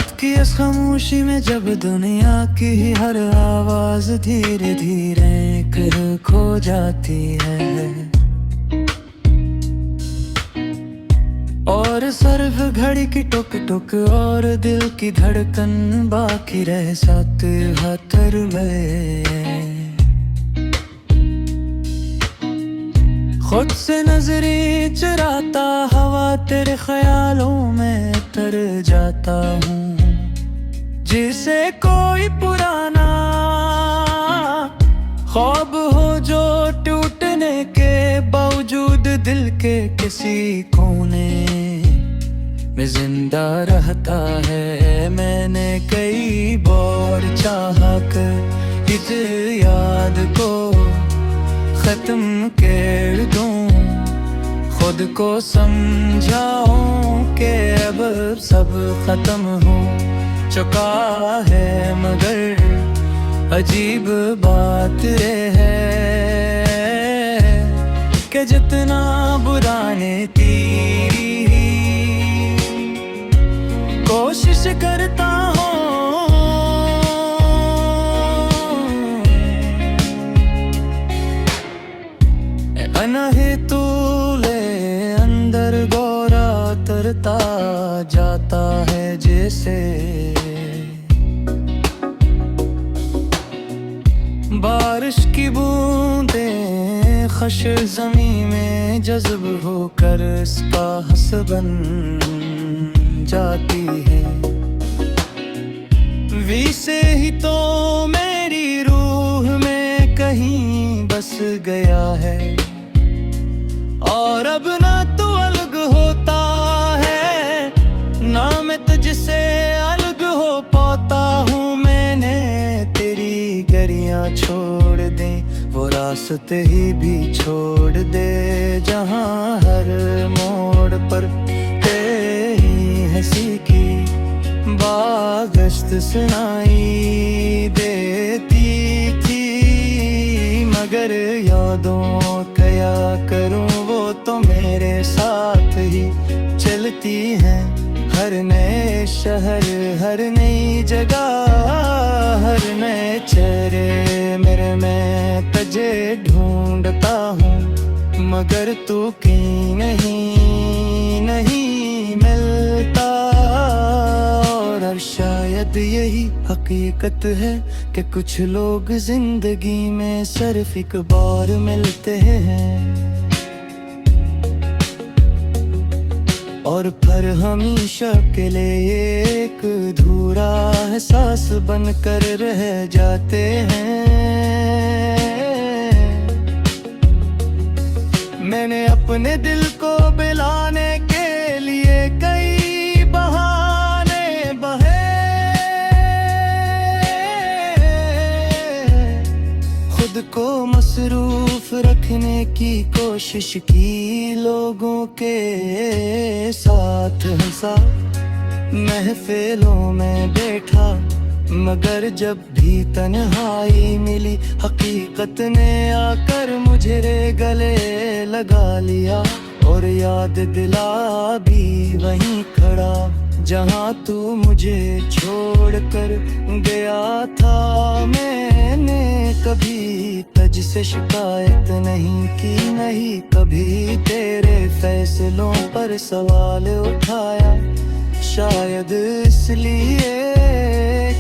रात की इस खामोशी में जब दुनिया की हर आवाज धीरे धीरे कर खो जाती है और सिर्फ घड़ी की टुक टुक और दिल की धड़कन बाकी रह साथ हथर में। खुद से नजरें चुराता हवा तेरे ख्यालों में तर जाता हूँ, जिसे कोई पुराना ख्वाब हो जो टूटने के बावजूद दिल के किसी कोने में जिंदा रहता है। मैंने कई बार चाहा कर इस याद को खत्म कर दूं, खुद को समझाऊं कि अब सब खत्म हो चुका है, मगर अजीब बात ये है कि जितना बुराने तेरी कोशिश करता हूँ अनहे तूले अंदर गोरा तरता जाता है जैसे बारिश की बूंदें खश ज़मीं में जज़्ब होकर इसका हस बन जाती है। वी से ही तो मेरी रूह में कहीं बस गया है और अब ना तू अलग होता है ना मैं तुझसे अलग हो पाता हूँ। मैंने तेरी गरियां छोड़ दे वो रास्ते ही भी छोड़ दे जहाँ हर मोड़ पर तेरी हंसी की बागश्त सुनाई देती थी, मगर यादों क्या करूं वो तो मेरे साथ ही चलती हैं। हर नए शहर हर नई जगह हर नए चेहरे मेरे में तुझे ढूंढता हूँ, मगर तू कहीं नहीं मिलता। और शायद यही हकीकत है कि कुछ लोग जिंदगी में सिर्फ एक बार मिलते हैं और फिर हमेशा के लिए एक अधूरा एहसास बनकर रह जाते हैं। मैंने अपने दिल को बिलाने के लिए कई बहाने बहे, खुद को मसरूफ रखने की कोशिश की, लोगों के साथ हंसा महफिलों में बैठा, मगर जब भी तन्हाई मिली हकीकत ने आकर मुझे रे गले लगा लिया और याद दिला भी वहीं खड़ा जहाँ तू मुझे छोड़ कर गया था। मैंने कभी तुझसे शिकायत नहीं की, नहीं कभी तेरे फैसलों पर सवाल उठाया, शायद इसलिए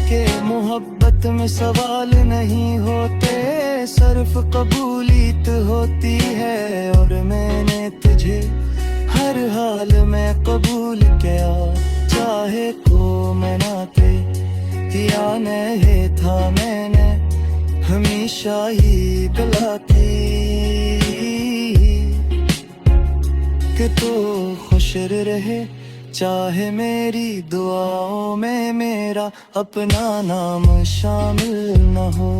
कि मोहब्बत में सवाल नहीं होते सिर्फ कबूलियत होती है। और मैंने तुझे हर हाल में कबूल किया, चाहे को मनाते या नहीं था, मैंने हमेशा ही गला थी कि तू खुश रहे, चाहे मेरी दुआओं में मेरा अपना नाम शामिल न हो।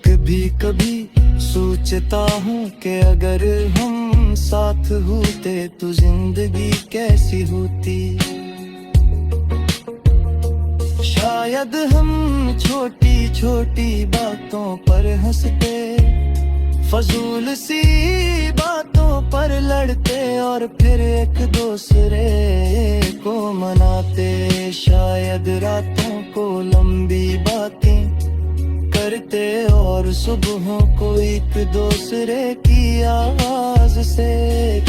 कभी कभी सोचता हूँ कि अगर हम साथ होते तो जिंदगी कैसी होती, शायद हम छोटी छोटी बातों पर हंसते, फजूल सी बातों पर लड़ते और फिर एक दूसरे को मनाते। शायद रातों को लंबी बातें करते और सुबहों को एक दूसरे की आवाज से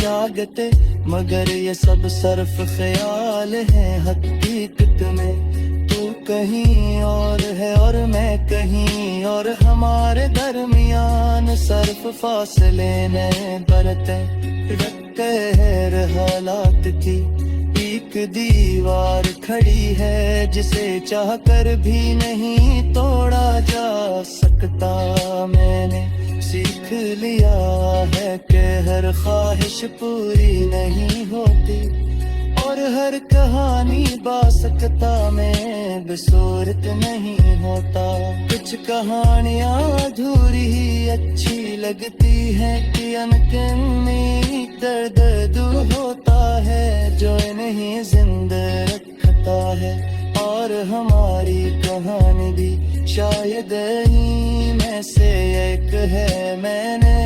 जागते। मगर ये सब सिर्फ ख्याल है, हकीकत में तू कहीं और है और मैं कहीं और। हमारे दरमियान सिर्फ फासले नए बरते रखते हैं हालात की। एक दीवार खड़ी है जिसे चाह कर भी नहीं तोड़ा जा सकता। मैंने सीख लिया है कि हर ख्वाहिश पूरी नहीं होती और हर कहानी बासकता में बसूरत नहीं होता। कुछ कहानियाँ अधूरी ही अच्छी लगती हैं कि अनकही दर्द दूर होता है जो इन्हें जिंदा रखता है। और हमारी कहानी भी शायद ही में से एक है। मैंने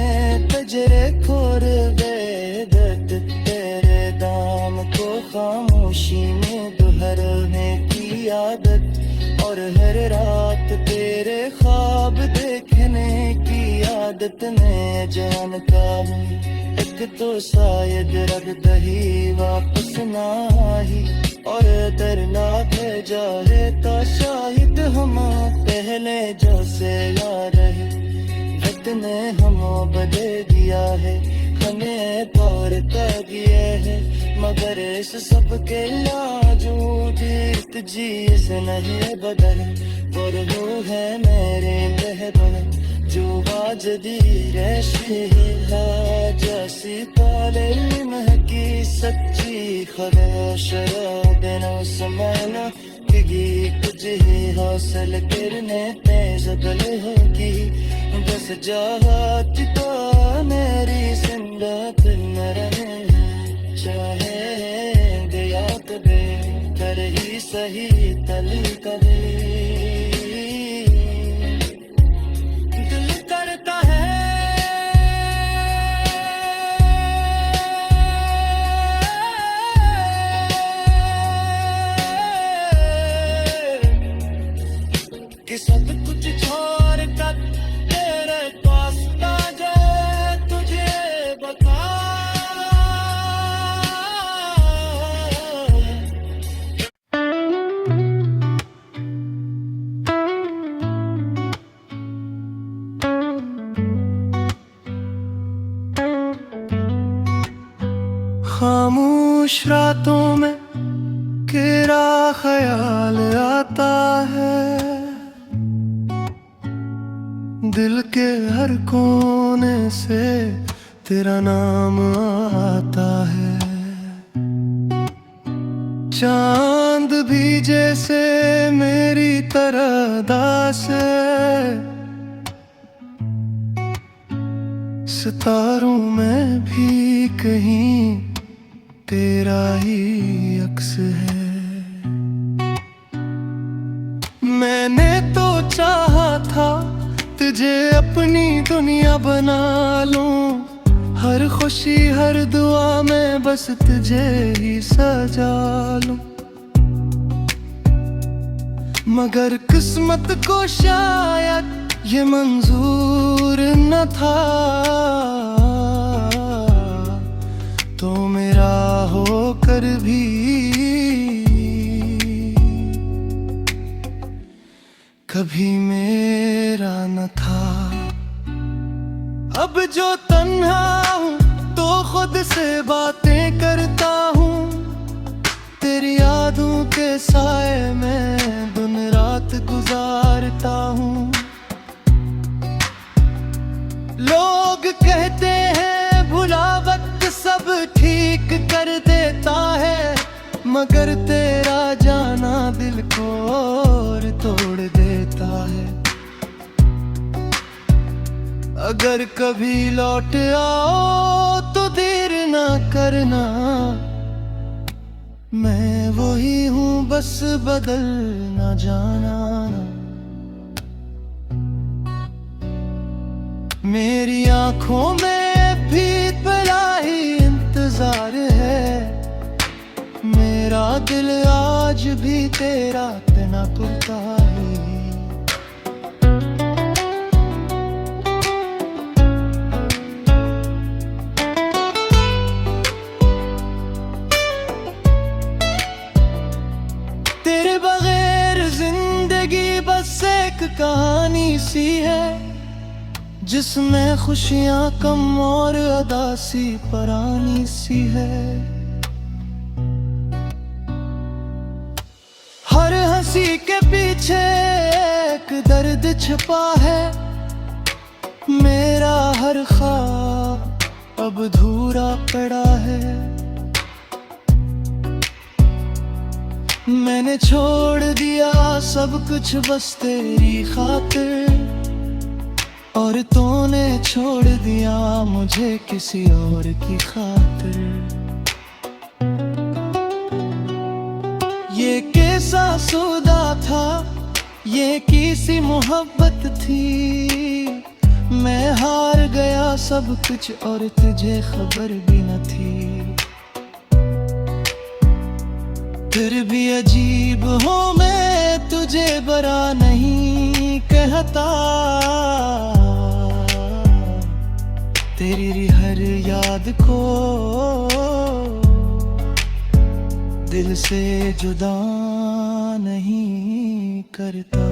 तजरे खोर बेदर्द तेरे दाम को खामोशी में दोहराने की आदत और हर रात तेरे ख्वाब देखने की आदत में जानता हूँ। एक तो शायद रब दही वापस ना ही और दरनाक है जाए तो शायद हम पहले जैसे यार रहे। वक्त ने हम बदल दिया है, हमें पार कर दिए है। मगर इस सब के लाजूद चीज नहीं बदल और वो है मेरे रहबर जो बाजदी रहती है जैसी काले महकी सच्ची खबर। शराब न समाना कि कुछ ही हासिल करने तेज बल होगी। बस जहाज तो मेरी जिंदगी न रहे चाहे गया कभी कर ही सही तल कभी। दिल करता है कि सब कुछ छोड़ कर तेरे पास आ जाए तुझे बता। खामोश रातों में तेरा ख्याल आता है। दिल के हर कोने से तेरा नाम आता है। चांद भी जैसे मेरी तरह दास है। सितारों में भी कहीं तेरा ही अक्स है। मैंने तो चाहा था तुझे अपनी दुनिया बना लूं। हर खुशी हर दुआ में बस तुझे ही सजा लूं। मगर किस्मत को शायद ये मंजूर न था तो मेरा होकर भी कभी मेरा न था। अब जो तन्हा हूँ तो खुद से बातें करता हूँ। तेरी यादों के साए में दिन रात गुजारता हूँ। लोग कहते हैं भुला वक्त सब ठीक कर देता है। मगर तेरा जाना दिल को और तोड़ देता है। अगर कभी लौट आओ तो देर ना करना। मैं वही हूँ बस बदल ना जाना। मेरी आंखों में भी तलाही इंतजार है, मेरा दिल आज भी तेरा तना तुरता है। तेरे बगैर जिंदगी बस एक कहानी सी है, जिसमें खुशियां कम और अदासी परानी सी है। हर हंसी के पीछे एक दर्द छुपा है, मेरा हर ख्वाब अब अधूरा पड़ा है। मैंने छोड़ दिया सब कुछ बस तेरी खातिर, और तूने छोड़ दिया मुझे किसी और की खातिर। ये कैसा सौदा था, ये किसी मोहब्बत थी, मैं हार गया सब कुछ और तुझे खबर भी न थी। फिर भी अजीब हो मैं तुझे बुरा नहीं कहता, तेरी हर याद को दिल से जुदा नहीं करता।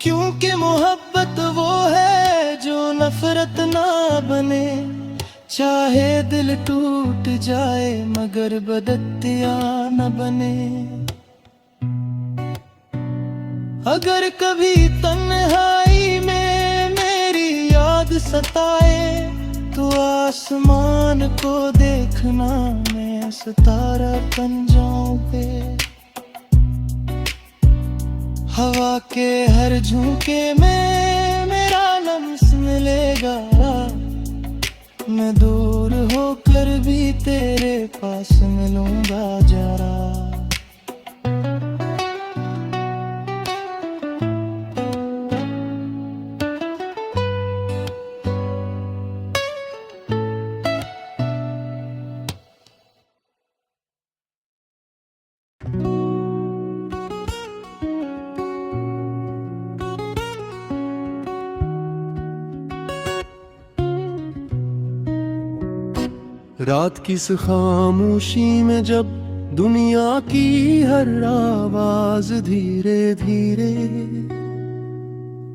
क्योंकि मोहब्बत वो है जो नफरत ना बने, चाहे दिल टूट जाए मगर बदत्तिया न बने। अगर कभी तन्हाई में मेरी याद सताए, तो आसमान को देखना मैं सितारा बन जाऊं पे। हवा के हर झोंके में मेरा लम्स मिलेगा, मैं दूर होकर भी तेरे पास मिलूंगा जरा। रात की इस खामोशी में जब दुनिया की हर आवाज धीरे धीरे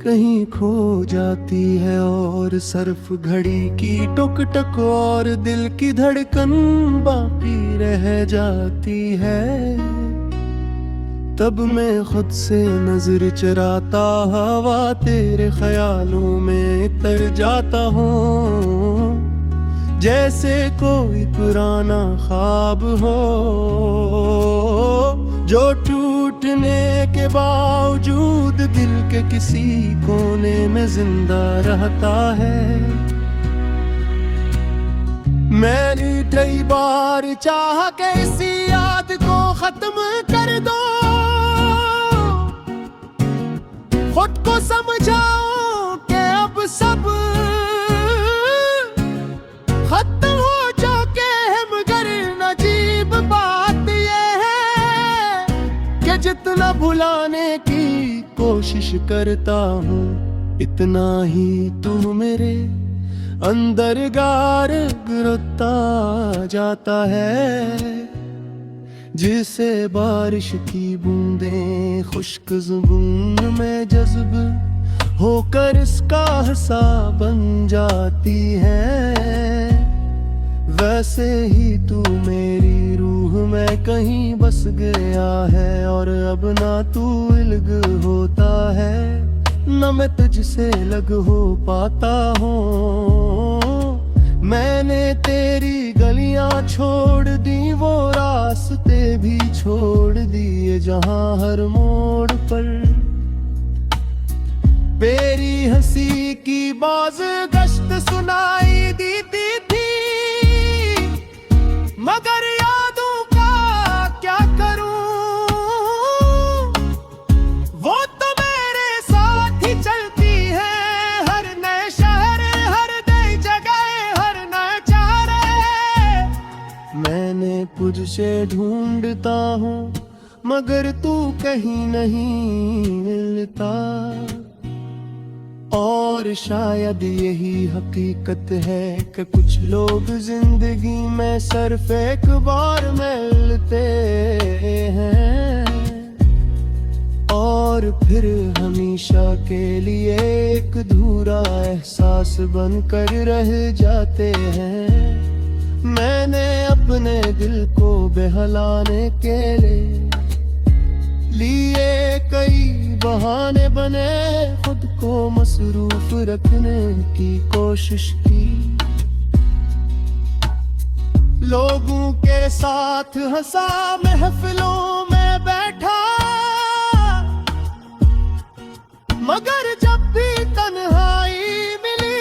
कहीं खो जाती है, और सिर्फ घड़ी की टुक टक और दिल की धड़कन बाकी रह जाती है, तब मैं खुद से नजर चराता हवा तेरे ख्यालों में तर जाता हूँ। जैसे कोई पुराना ख्वाब हो जो टूटने के बावजूद दिल के किसी कोने में जिंदा रहता है। मैंने कई बार चाहा कि इसी याद को खत्म कर दो, खुद को समझाओ कि अब सब खत्म हो चुके हैं, मगर अजीब बात ये है कि जितना भुलाने की कोशिश करता हूँ, इतना ही तू मेरे अंदर गार गिरता जाता है। जिसे बारिश की बूंदें खुश्क ज़ुबान में जज्ब होकर इसका हिस्सा बन जाती है, वैसे ही तू मेरी रूह में कहीं बस गया है। और अब ना तू इल्ग होता है, न मैं तुझसे लग हो पाता हूँ। मैंने तेरी गलियां छोड़ दी, वो रास्ते भी छोड़ दिए जहाँ हर मोड़ पर मेरी हंसी की बाज गश्त सुनाई देती थी, मगर यादों तुझे ढूंढता हूँ मगर तू कहीं नहीं मिलता। और शायद यही हकीकत है कि कुछ लोग जिंदगी में सिर्फ एक बार मिलते हैं और फिर हमेशा के लिए एक अधूरा एहसास बनकर रह जाते हैं। मैंने अपने दिल को बहलाने के लिए कई बहाने बने, खुद को मसरूफ रखने की कोशिश की। लोगों के साथ हंसा, महफिलों में बैठा, मगर जब भी तन्हाई मिली,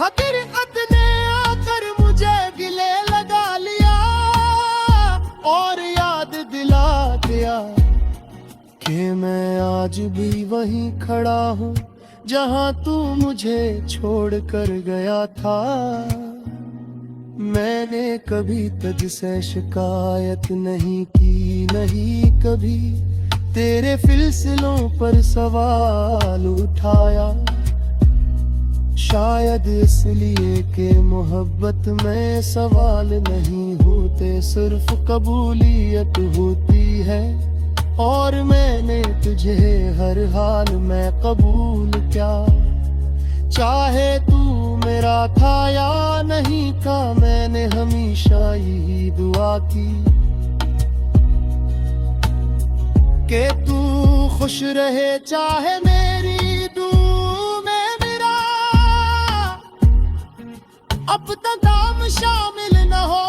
हकीकत ने आकर मुझे गिले लगा लिया और याद दिला दिया कि मैं आज भी वहीं खड़ा हूँ जहाँ तू मुझे छोड़ कर गया था। मैंने कभी तुझसे शिकायत नहीं की, नहीं कभी तेरे फिलसिलों पर सवाल उठाया। शायद इसलिए कि मोहब्बत में सवाल नहीं होते, सिर्फ कबूलियत होती है। और मैंने तुझे हर हाल में कबूल किया, चाहे तू मेरा था या नहीं था। मैंने हमेशा यही दुआ की कि तू खुश रहे, चाहे मेरी दूर में मेरा अब तक काम शामिल न हो।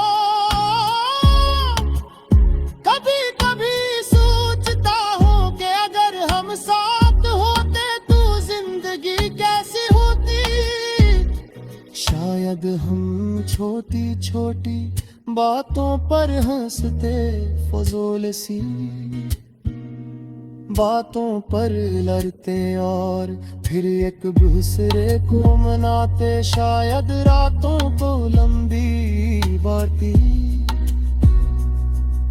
कभी कभी सोचता हूँ कि अगर हम साथ होते तो जिंदगी कैसी होती। शायद हम छोटी छोटी बातों पर हंसते, फजूल सी बातों पर लड़ते और फिर एक दूसरे को मनाते। शायद रातों को लंबी बातें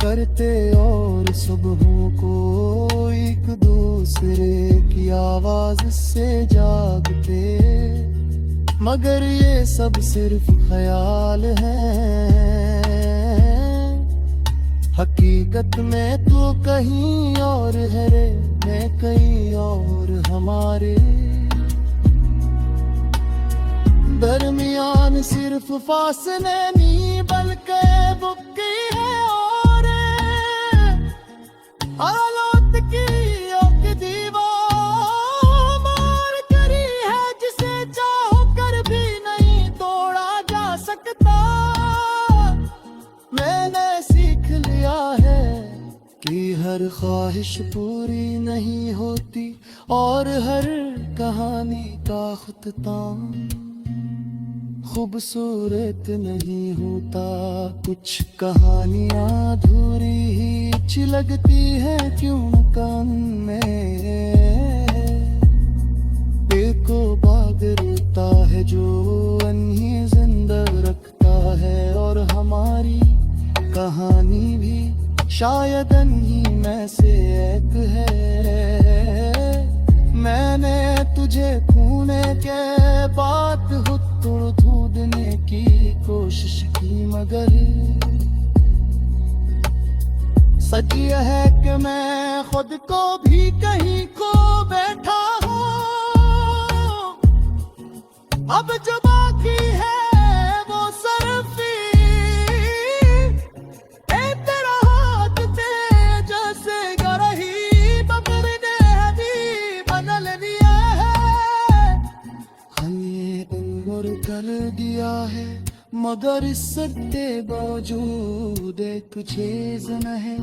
करते और सुबहों को एक दूसरे की आवाज से जागते। मगर ये सब सिर्फ ख्याल है, हकीकत में तो कहीं और है रे, मैं कहीं और। हमारे दरमियान सिर्फ फासले नहीं बल्कि बुक्की है और आलोत की एक दीवार मार करी है जिसे चाहो कर भी नहीं तोड़ा जा सकता। मैंने सीख लिया है कि हर ख्वाहिश पूरी नहीं होती और हर कहानी का ख्ताम खूबसूरत नहीं होता। कुछ कहानियां अधूरी ही अच्छी लगती है क्यों न कान में। दिल को बाग रोता है जो अन्ही जिंदा रखता है और हमारी कहानी भी शायद अन्ही में से एक है। मैंने तुझे खोने के बाद हुत्तुड़ ढूंढने की कोशिश की, मगर सच यह है कि मैं खुद को भी कहीं खो बैठा हूँ। अब जो बाकी है वो सिर्फ तेरा हाथ थे जैसे गरही बकरने भी बदल दिया है। ये उम्र कर दिया है मगर इस सत्ते बावजूद एक चीज न है।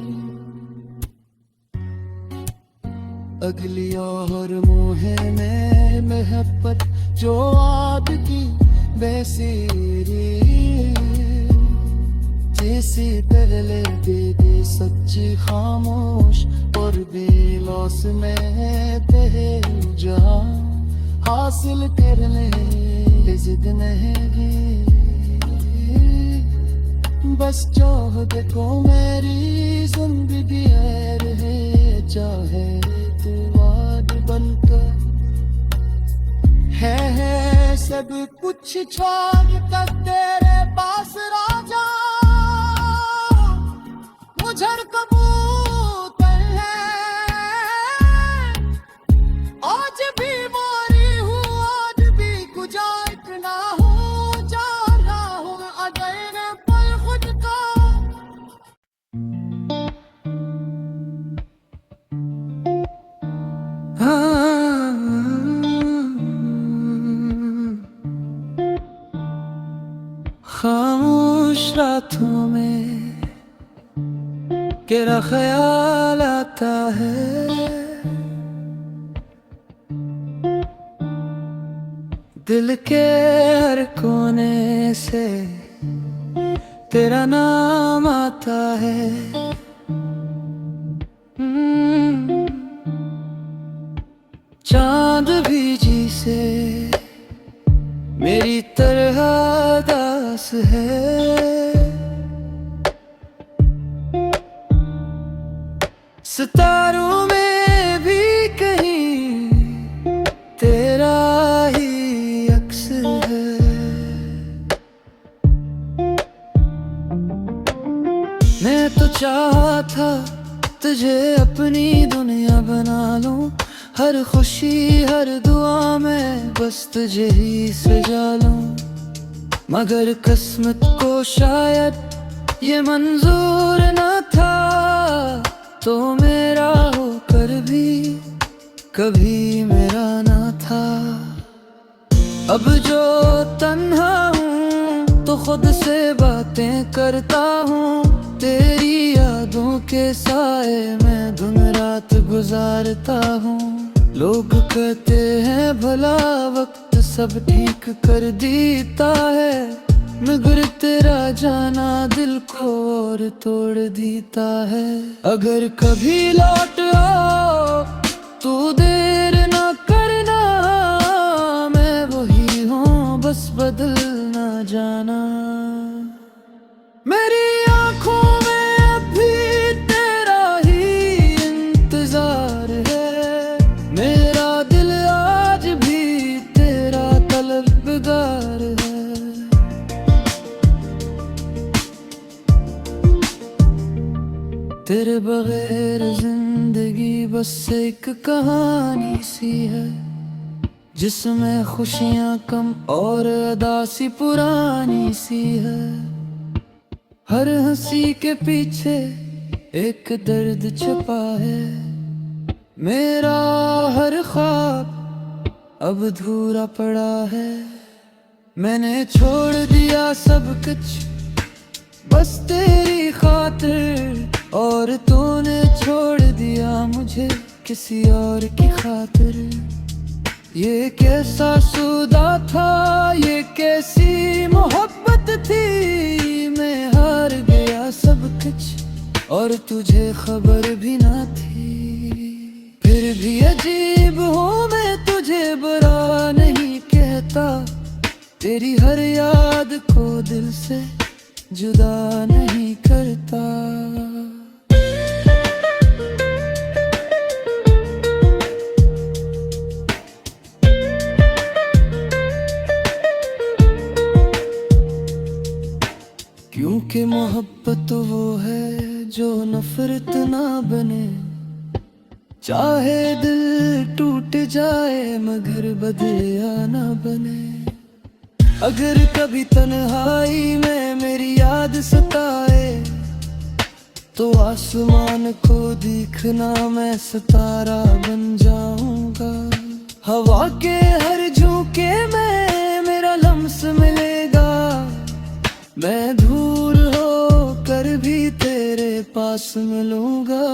अगली और मोहे में मोहब्बत जो आपकी वैसी जैसे पहले दे सच्ची खामोश और बेलौस में पहलू जहां हासिल करने जिद नहीं बस चाहत को मेरी जिंदगी है रहे, चाहे तू वाद बनकर है सब कुछ छोड़ कर तेरे पास राजा। मुझे कबूतर है आज भी मारी हूँ, आज भी गुजार ना हूँ, जा रहा हूँ अगर पल खुद का। खामोश रातों में तेरा ख्याल आता है, दिल के हर कोने से तेरा नाम आता है। चांद भी जी से मेरी तरह दास है, सितारों में भी कहीं तेरा ही अक्स है। मैं तो चाहा था तुझे अपनी दुनिया बना लूं, हर खुशी हर दुआ में बस तुझे ही सजा लूं, मगर किस्मत को शायद ये मंजूर न था, तो मेरा होकर भी कभी मेरा ना था। अब जो तन्हा हूँ तो खुद से बातें करता हूँ, तेरी यादों के साए में दिन रात गुजारता हूँ। लोग कहते हैं भला वक्त सब ठीक कर देता है, मगर तेरा जाना दिल को और तोड़ देता है। अगर कभी लौट आओ तू देर न करना, मैं वही हूँ बस बदल न जाना। मेरी आँखों में अभी तेरा ही इंतजार है, मेरा दिल आज भी तेरा तलबगार है। तेरे बगैर जिंदगी बस एक कहानी सी है, जिसमें खुशियाँ कम और अदासी पुरानी सी है। हर हंसी के पीछे एक दर्द छुपा है, मेरा हर ख्वाब अब अधूरा पड़ा है। मैंने छोड़ दिया सब कुछ बस तेरी खातिर, और तूने छोड़ दिया मुझे किसी और की खातिर। ये कैसा सौदा था, ये कैसी मोहब्बत थी, मैं हार गया सब कुछ और तुझे खबर भी ना थी। फिर भी अजीब हूँ मैं, तुझे बुरा नहीं कहता, तेरी हर याद को दिल से जुदा नहीं करता। क्योंकि मोहब्बत वो है जो नफरत ना बने, चाहे दिल टूट जाए मगर बदला ना बने। अगर कभी तन्हाई में मेरी याद सताए, तो आसमान को देखना मैं सितारा बन जाऊंगा। हवा के हर झोंके में मेरा लम्स मिलेगा, मैं दूर हो कर भी तेरे पास मिलूंगा।